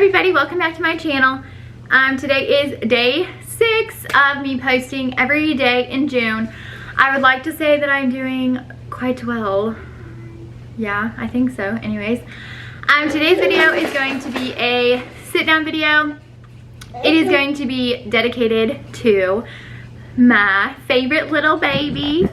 everybody, welcome back to my channel. Today is day 6 of me posting every day in June. I would like to say that I'm doing quite well. Yeah, I think so. Anyways, today's video is going to be a sit down video. It is going to be dedicated to my favorite little baby,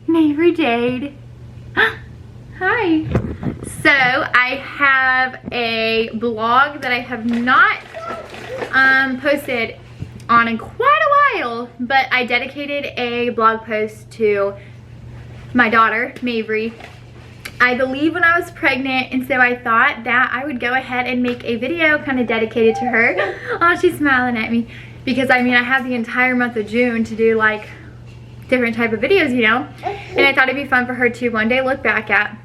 Maevery Jade. Hi. So I have a blog that I have not posted on in quite a while, but I dedicated a blog post to my daughter, Maevery. I believe when I was pregnant, and so I thought that I would go ahead and make a video kind of dedicated to her. Oh, she's smiling at me. Because I mean, I have the entire month of June to do like different type of videos, you know? And I thought it'd be fun for her to one day look back at.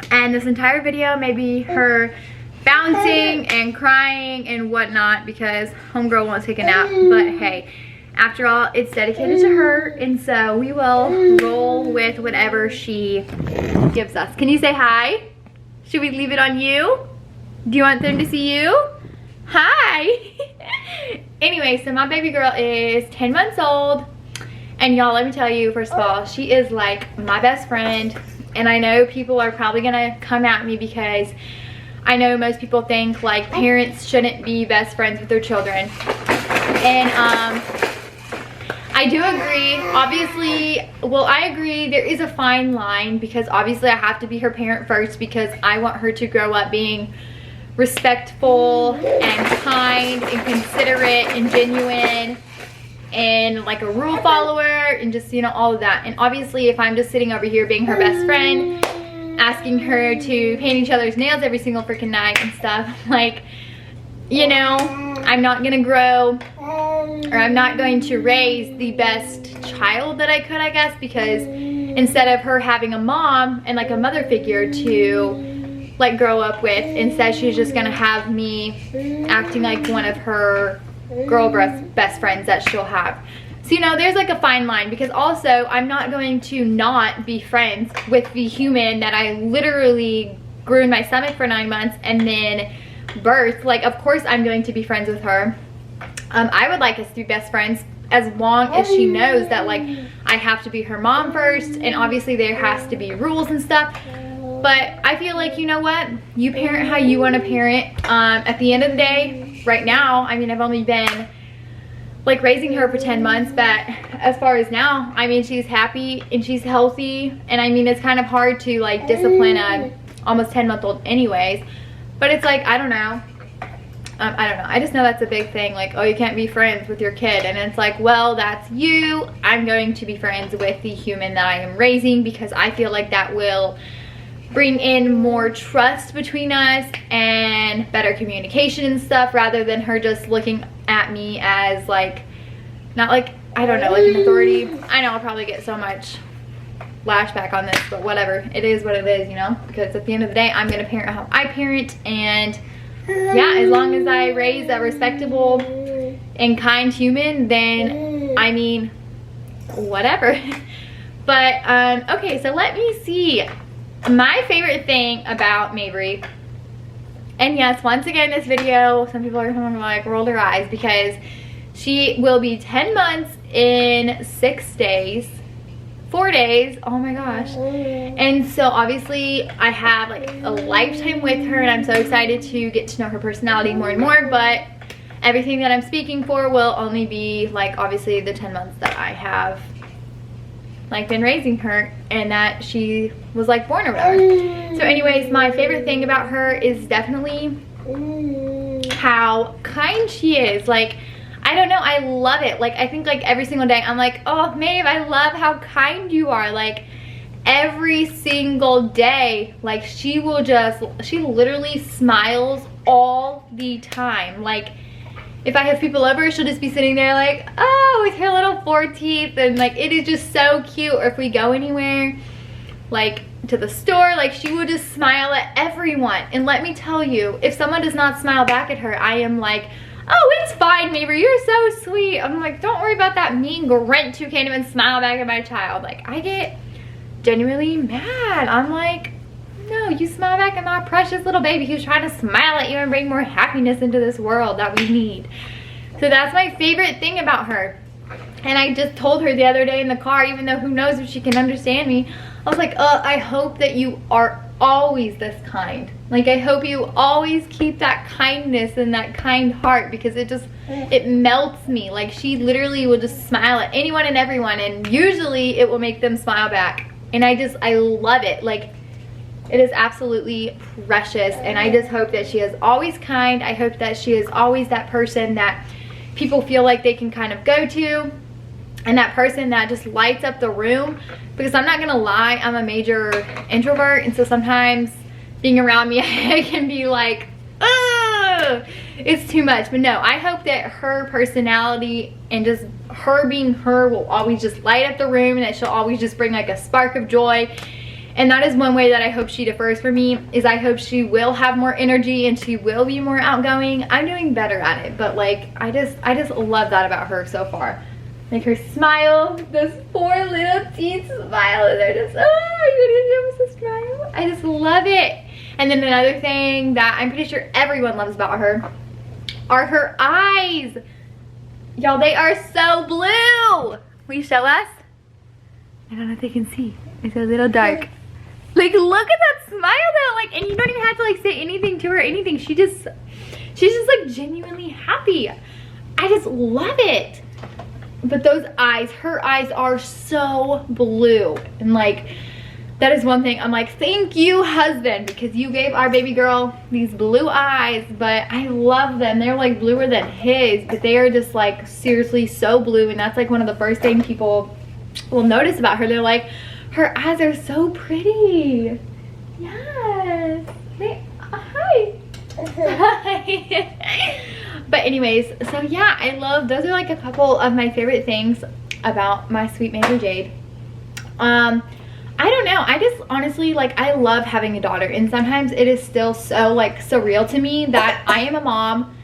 And this entire video may be her bouncing and crying and whatnot because homegirl won't take a nap. But hey, after all, it's dedicated to her, and so we will roll with whatever she gives us. Can you say hi? Should we leave it on you? Do you want them to see you? Hi! Anyway, so my baby girl is 10 months old, and y'all, let me tell you, first of all, she is like my best friend. And I know people are probably gonna come at me because I know most people think like parents shouldn't be best friends with their children. And I do agree. Obviously, well, I agree there is a fine line because obviously I have to be her parent first because I want her to grow up being respectful and kind and considerate and genuine and like a rule follower and just, you know, all of that. And obviously if I'm just sitting over here being her best friend, asking her to paint each other's nails every single freaking night and stuff, like, you know, I'm not gonna grow, or I'm not going to raise the best child that I could, I guess, because instead of her having a mom and like a mother figure to like grow up with, instead she's just gonna have me acting like one of her girl best friends that she'll have. So, you know, there's like a fine line because also I'm not going to not be friends with the human that I literally grew in my stomach for 9 months and then birthed. Like, of course I'm going to be friends with her. I would like us to be best friends as long as she knows that like I have to be her mom first, and obviously there has to be rules and stuff. But I feel like, you know what, you parent how you want to parent. At the end of the day, right now, I mean, I've only been like raising her for 10 months, but as far as now, I mean, she's happy and she's healthy, and I mean, it's kind of hard to like discipline a almost 10-month-old anyways. But it's like, I don't know, I just know that's a big thing, like, oh, you can't be friends with your kid. And it's like, well, that's you. I'm going to be friends with the human that I am raising because I feel like that will bring in more trust between us and better communication and stuff, rather than her just looking at me as like, not like, I don't know, like an authority. I know I'll probably get so much lashback on this, but whatever, it is what it is, you know, because at the end of the day, I'm gonna parent how I parent. And yeah, as long as I raise a respectable and kind human, then I mean, whatever. But okay, so let me see. My favorite thing about Maevery, and yes, once again, this video, some people are gonna like roll their eyes because she will be 10 months in 6 days, 4 days, oh my gosh. And so obviously I have like a lifetime with her, and I'm so excited to get to know her personality more and more, but everything that I'm speaking for will only be like obviously the 10 months that I have like been raising her and that she was like born or whatever. So anyways, my favorite thing about her is definitely how kind she is. Like, I don't know, I love it. Like, I think like every single day I'm like, oh, Maeve, I love how kind you are. Like, every single day, like she literally smiles all the time. Like, if I have people over, she'll just be sitting there like, oh, with her little 4 teeth, and like, it is just so cute. Or if we go anywhere, like to the store, like she will just smile at everyone. And let me tell you, if someone does not smile back at her, I am like, oh, it's fine, Maevery, you're so sweet. I'm like, don't worry about that mean Grinch who can't even smile back at my child. Like, I get genuinely mad. I'm like, no, you smile back at my precious little baby who's trying to smile at you and bring more happiness into this world that we need. So that's my favorite thing about her. And I just told her the other day in the car, even though who knows if she can understand me, I was like, I hope that you are always this kind. Like, I hope you always keep that kindness and that kind heart, because it melts me. Like, she literally will just smile at anyone and everyone, and usually it will make them smile back. And I love it. Like, it is absolutely precious, and I just hope that she is always kind. I hope that she is always that person that people feel like they can kind of go to, and that person that just lights up the room. Because I'm not gonna lie, I'm a major introvert, and so sometimes being around me I can be like, ugh, it's too much. But no, I hope that her personality and just her being her will always just light up the room, and that she'll always just bring like a spark of joy. And that is one way that I hope she differs from me, is I hope she will have more energy and she will be more outgoing. I'm doing better at it, but like I just love that about her so far. Like, her smile, those 4 little teeth smiles, they're just, oh, you're gonna give us a smile. I just love it. And then another thing that I'm pretty sure everyone loves about her are her eyes. Y'all, they are so blue. Will you show us? I don't know if they can see. It's a little dark. Like, look at that smile though. Like, and you don't even have to like say anything to her or anything. She's just like genuinely happy. I just love it. But those eyes, her eyes are so blue. And like, that is one thing I'm like, thank you, husband, because you gave our baby girl these blue eyes. But I love them. They're like bluer than his, but they are just like seriously so blue. And that's like one of the first things people will notice about her. They're like, her eyes are so pretty. Yes. Hi. Hi. But anyways, so yeah, I love, those are like a couple of my favorite things about my sweet Maevery Jade. I don't know, I just honestly, like, I love having a daughter, and sometimes it is still so like surreal to me that I am a mom,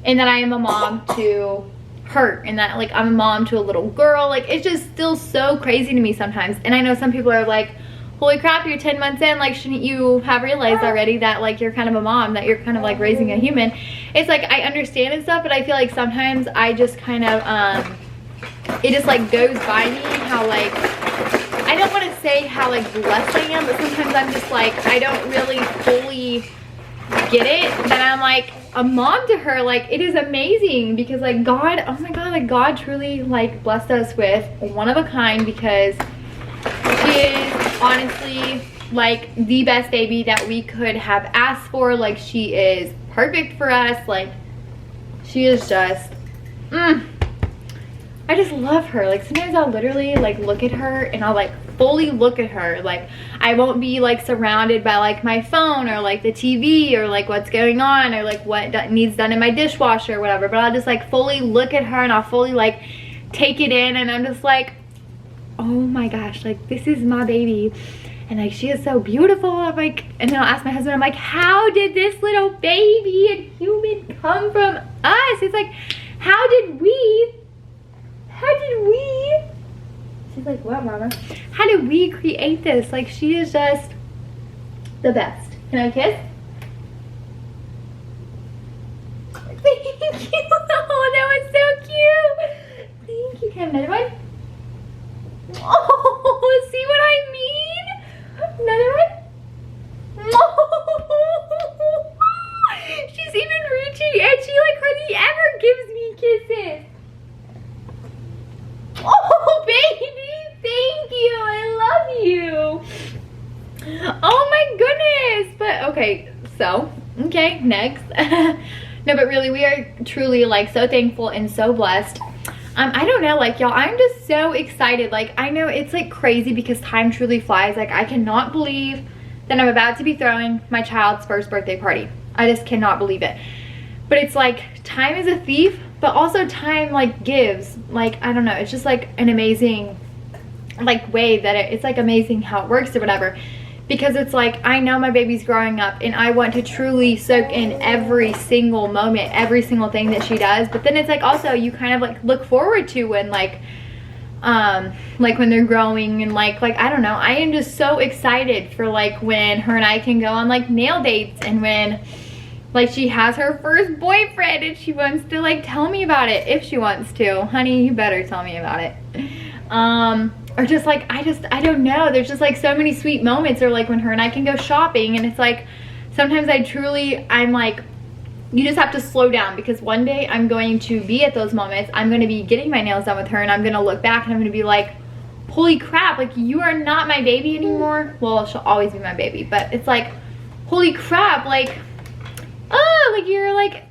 and that I am a mom to her, and that like I'm a mom to a little girl. Like, it's just still so crazy to me sometimes. And I know some people are like, holy crap, you're 10 months in, like, shouldn't you have realized already that like you're kind of a mom, that you're kind of like raising a human? It's like, I understand and stuff, but I feel like sometimes I just kind of it just like goes by me how, like, I don't want to say how like blessed I am, but sometimes I'm just like, I don't really fully get it, that I'm like a mom to her. Like, it is amazing because like God, oh my God, like God truly like blessed us with one of a kind, because she is honestly like the best baby that we could have asked for. Like, she is perfect for us. Like, she is just I just love her. Like, sometimes I'll literally like look at her, and I'll like fully look at her. Like, I won't be like surrounded by like my phone or like the TV or like what's going on or like what needs done in my dishwasher or whatever, but I'll just like fully look at her, and I'll fully like take it in, and I'm just like, oh my gosh, like, this is my baby, and like she is so beautiful. I'm like, and then I'll ask my husband, I'm like, how did this little baby and human come from us? He's like, how did we she's like, what, mama? How did we create this? Like, she is just the best. Can I kiss? Thank you. Oh, that was so cute. Thank you. Can I have another one? Oh, see what I mean? Another one? Oh, she's even reaching, and she like hardly ever gives me kisses. Oh, baby, thank you. I love you. Oh my goodness. But okay, so, okay, next. No, but really, we are truly like so thankful and so blessed. I don't know, like, y'all, I'm just so excited. Like, I know it's like crazy because time truly flies. Like, I cannot believe that I'm about to be throwing my child's first birthday party. I just cannot believe it. But it's like, time is a thief, but also time like gives. Like, I don't know, it's just like an amazing like way that it's like amazing how it works or whatever. Because it's like, I know my baby's growing up, and I want to truly soak in every single moment, every single thing that she does. But then it's like also you kind of like look forward to when like, like when they're growing, and like I don't know, I am just so excited for like when her and I can go on like nail dates, and when like she has her first boyfriend and she wants to like tell me about it. If she wants to, honey, you better tell me about it. Or just like, I don't know, there's just like so many sweet moments, or like when her and I can go shopping, and it's like sometimes I'm like, you just have to slow down, because one day I'm going to be at those moments. I'm going to be getting my nails done with her, and I'm going to look back and I'm going to be like, holy crap, like you are not my baby anymore. Well, she'll always be my baby, but it's like, holy crap, like, oh, like you're like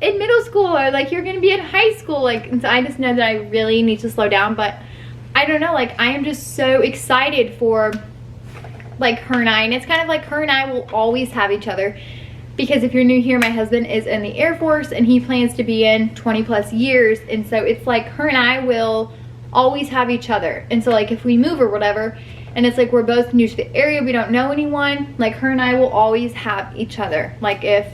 in middle school, or like you're going to be in high school. Like, and so I just know that I really need to slow down. But I don't know, like I am just so excited for like her and I, and it's kind of like her and I will always have each other. Because if you're new here, my husband is in the Air Force and he plans to be in 20+ years. And so it's like her and I will always have each other. And so like if we move or whatever, and it's like we're both new to the area, we don't know anyone, like her and I will always have each other. Like if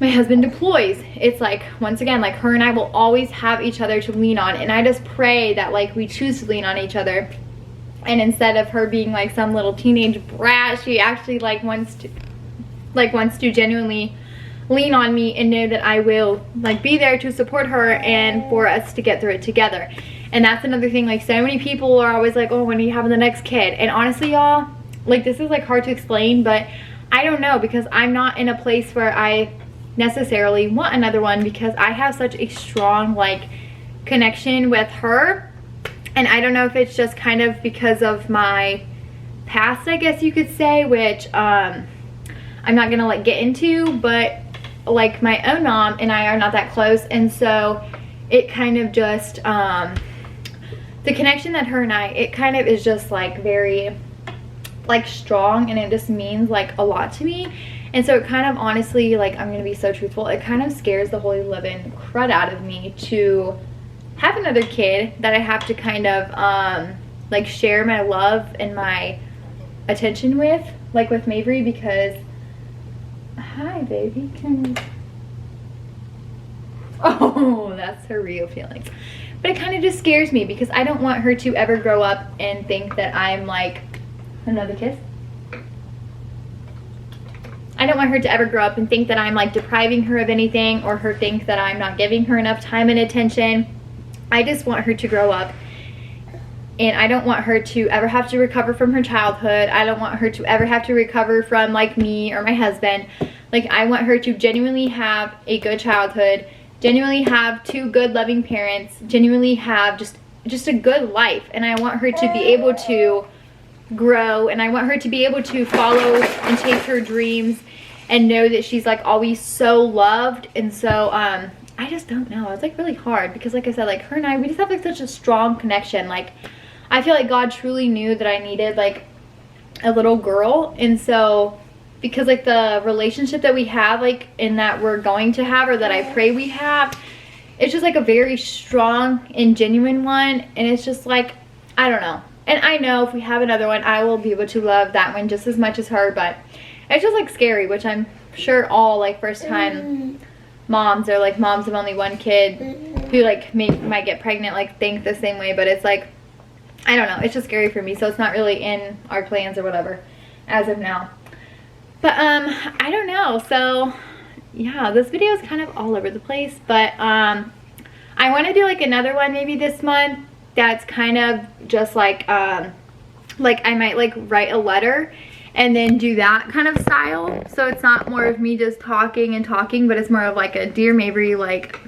my husband deploys, it's like, once again, like her and I will always have each other to lean on. And I just pray that like we choose to lean on each other. And instead of her being like some little teenage brat, she actually like wants to genuinely lean on me and know that I will like be there to support her and for us to get through it together. And that's another thing, like so many people are always like, oh, when are you having the next kid? And honestly, y'all, like this is like hard to explain, but I don't know, because I'm not in a place where I necessarily want another one, because I have such a strong like connection with her. And I don't know if it's just kind of because of my past, I guess you could say, which I'm not gonna like get into, but like my own mom and I are not that close. And so it kind of just the connection that her and I, it kind of is just like very like strong, and it just means like a lot to me. And so it kind of, honestly, like I'm gonna be so truthful, it kind of scares the holy living crud out of me to have another kid that I have to kind of like share my love and my attention with, like with Maevery, because hi baby, oh, that's her real feelings. But it kind of just scares me, because I don't want her to ever grow up and think that I'm like, another kiss, I don't want her to ever grow up and think that I'm like depriving her of anything, or her think that I'm not giving her enough time and attention. I just want her to grow up, and I don't want her to ever have to recover from her childhood. I don't want her to ever have to recover from like me or my husband. Like I want her to genuinely have a good childhood, genuinely have 2 good loving parents, genuinely have just a good life. And I want her to be able to grow, and I want her to be able to follow and chase her dreams and know that she's like always so loved. And so I just don't know, it's like really hard, because like I said, like her and I, we just have like such a strong connection. Like I feel like God truly knew that I needed like a little girl. And so because like the relationship that we have, like in that we're going to have, or that I pray we have, it's just like a very strong and genuine one. And it's just like, I don't know. And I know if we have another one, I will be able to love that one just as much as her. But it's just like scary, which I'm sure all like first time moms, or like moms of only one kid who like might get pregnant, like think the same way. But it's like, I don't know, it's just scary for me. So it's not really in our plans or whatever as of now. But I don't know. So yeah, this video is kind of all over the place, but I want to do like another one maybe this month that's kind of just like I might like write a letter and then do that kind of style. So it's not more of me just talking and talking, but it's more of like a Dear Maevery, like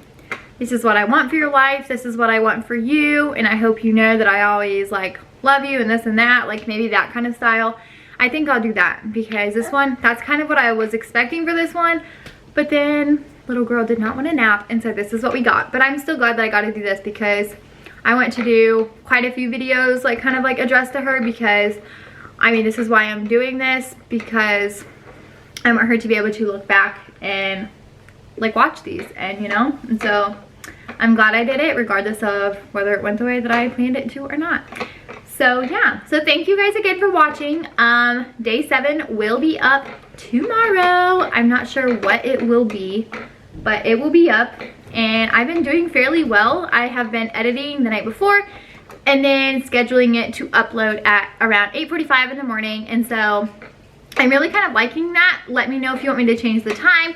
this is what I want for your life, this is what I want for you, and I hope you know that I always like love you and this and that, like maybe that kind of style. I think I'll do that, because this one, that's kind of what I was expecting for this one, but then little girl did not want a nap, and so this is what we got. But I'm still glad that I got to do this, because I want to do quite a few videos like kind of like addressed to her, because I mean this is why I'm doing this, because I want her to be able to look back and like watch these, and you know, and so I'm glad I did it regardless of whether it went the way that I planned it to or not. So yeah, so thank you guys again for watching. Day 7 will be up tomorrow. I'm not sure what it will be, but it will be up, and I've been doing fairly well. I have been editing the night before, and then scheduling it to upload at around 8:45 in the morning. And so I'm really kind of liking that. Let me know if you want me to change the time,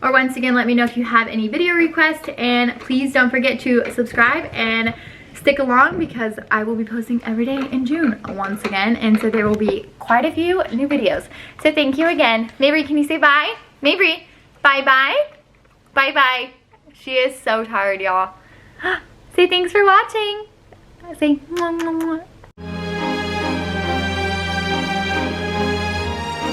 or once again, let me know if you have any video requests, and please don't forget to subscribe and stick along because I will be posting every day in June once again, and so there will be quite a few new videos. So thank you again. Maevery, can you say bye? Maevery, bye-bye. Bye-bye. She is so tired, y'all. Say thanks for watching. Say mwah, mwah, mwah.